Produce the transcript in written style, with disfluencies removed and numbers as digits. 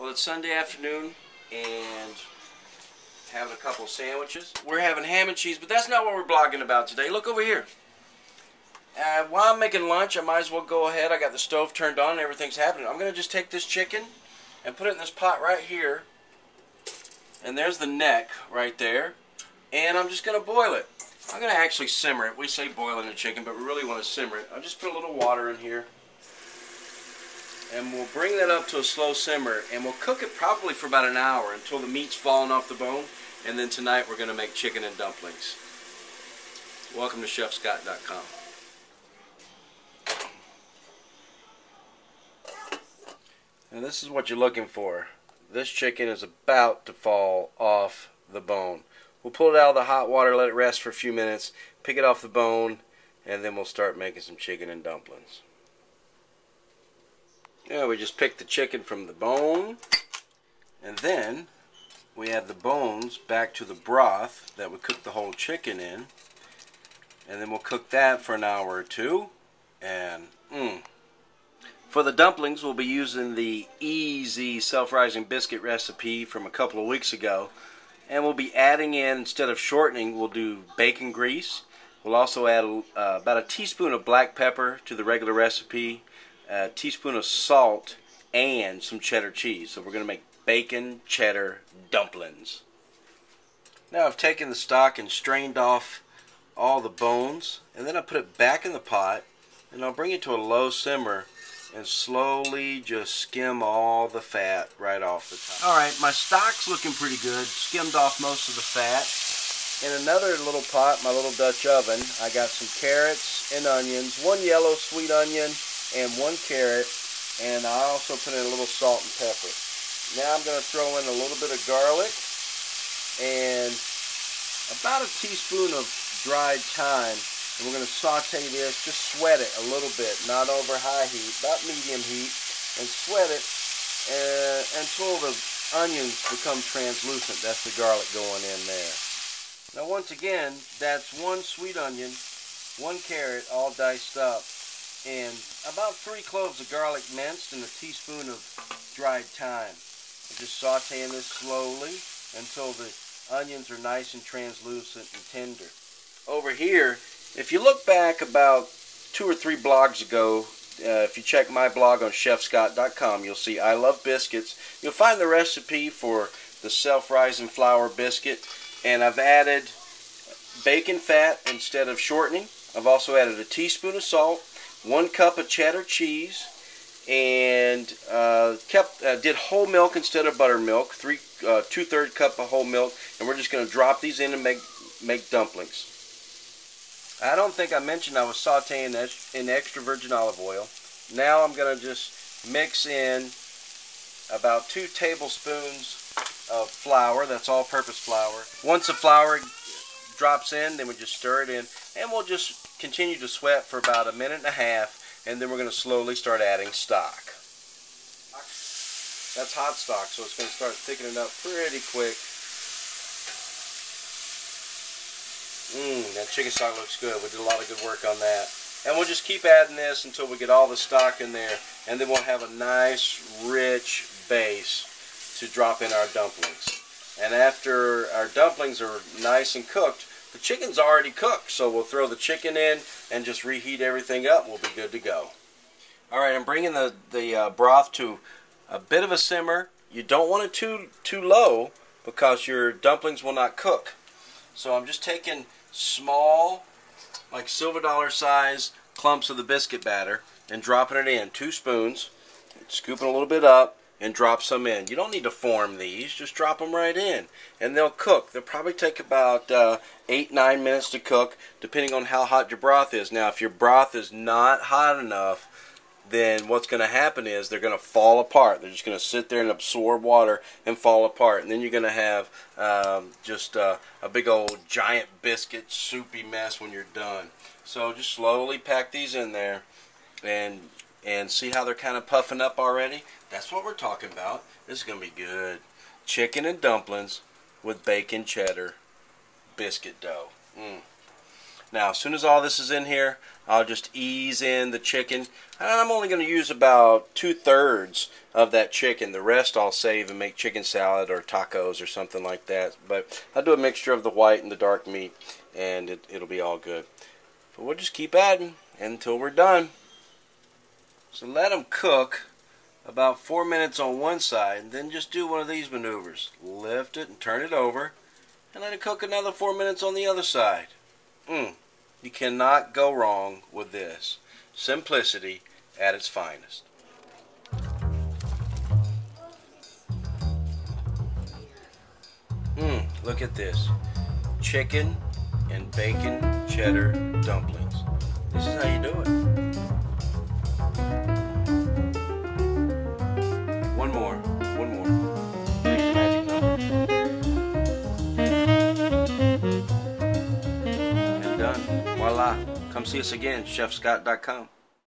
Well, it's Sunday afternoon and having a couple of sandwiches. We're having ham and cheese, but that's not what we're blogging about today. Look over here. While I'm making lunch, I might as well go ahead. I got the stove turned on and everything's happening. I'm going to just take this chicken and put it in this pot right here. And there's the neck right there. And I'm just going to boil it. I'm going to actually simmer it. We say boiling the chicken, but we really want to simmer it. I'll just put a little water in here. And we'll bring that up to a slow simmer, and we'll cook it probably for about an hour until the meat's falling off the bone. And then tonight we're going to make chicken and dumplings. Welcome to scot.com. And this is what you're looking for. This chicken is about to fall off the bone. We'll pull it out of the hot water, let it rest for a few minutes, pick it off the bone, and then we'll start making some chicken and dumplings. Yeah, we just pick the chicken from the bone, and then we add the bones back to the broth that we cooked the whole chicken in, and then we'll cook that for an hour or two. And for the dumplings, we'll be using the easy self-rising biscuit recipe from a couple of weeks ago, and we'll be adding in, instead of shortening, we'll do bacon grease. We'll also add about a teaspoon of black pepper to the regular recipe, a teaspoon of salt, and some cheddar cheese. So we're going to make bacon cheddar dumplings. Now I've taken the stock and strained off all the bones, and then I put it back in the pot, and I'll bring it to a low simmer and slowly just skim all the fat right off the top. Alright, my stock's looking pretty good. Skimmed off most of the fat. In another little pot, my little Dutch oven, I got some carrots and onions, one yellow sweet onion, and one carrot, and I also put in a little salt and pepper. Now I'm going to throw in a little bit of garlic and about a teaspoon of dried thyme, and we're going to saute this, just sweat it a little bit, not over high heat, about medium heat, and sweat it until the onions become translucent. That's the garlic going in there. Now once again, that's one sweet onion, one carrot all diced up, and about 3 cloves of garlic minced and a teaspoon of dried thyme. We're just sauteing this slowly until the onions are nice and translucent and tender. Over here, if you look back about 2 or 3 blogs ago, if you check my blog on chefscot.com, you'll see I Love Biscuits. You'll find the recipe for the self-rising flour biscuit, and I've added bacon fat instead of shortening. I've also added a teaspoon of salt, 1 cup of cheddar cheese, and did whole milk instead of buttermilk, 2/3 cup of whole milk, and we're just going to drop these in and make dumplings. I don't think I mentioned I was sauteing in extra virgin olive oil. Now I'm going to just mix in about 2 tablespoons of flour. That's all-purpose flour. Once the flour drops in, then we just stir it in, and we'll just continue to sweat for about 1.5 minutes, and then we're going to slowly start adding stock. That's hot stock, so it's going to start thickening up pretty quick. That chicken stock looks good. We did a lot of good work on that. And we'll just keep adding this until we get all the stock in there, and then we'll have a nice, rich base to drop in our dumplings. And after our dumplings are nice and cooked, the chicken's already cooked, so we'll throw the chicken in and just reheat everything up. We'll be good to go. Alright, I'm bringing the broth to a bit of a simmer. You don't want it too low because your dumplings will not cook. So I'm just taking small, like silver dollar size clumps of the biscuit batter and dropping it in, 2 spoons, scooping a little bit up, and drop some in. You don't need to form these, just drop them right in, and they'll cook. They'll probably take about 8-9 minutes to cook, depending on how hot your broth is. Now, if your broth is not hot enough, then what's going to happen is they're going to fall apart. They're just going to sit there and absorb water and fall apart, and then you're going to have just a big old giant biscuit soupy mess when you're done. So just slowly pack these in there, and see how they're kind of puffing up already? That's what we're talking about. This is going to be good. Chicken and dumplings with bacon cheddar biscuit dough. Now, as soon as all this is in here, I'll just ease in the chicken. And I'm only going to use about 2/3 of that chicken. The rest I'll save and make chicken salad or tacos or something like that. But I'll do a mixture of the white and the dark meat, and it'll be all good. But we'll just keep adding until we're done. So let them cook about 4 minutes on one side, and then just do one of these maneuvers. Lift it and turn it over, and let it cook another 4 minutes on the other side. You cannot go wrong with this. Simplicity at its finest. Look at this. Chicken and bacon cheddar dumplings. This is how you do it. One more. Make the magic number. And done. Voila. Come see us again, chefscot.com.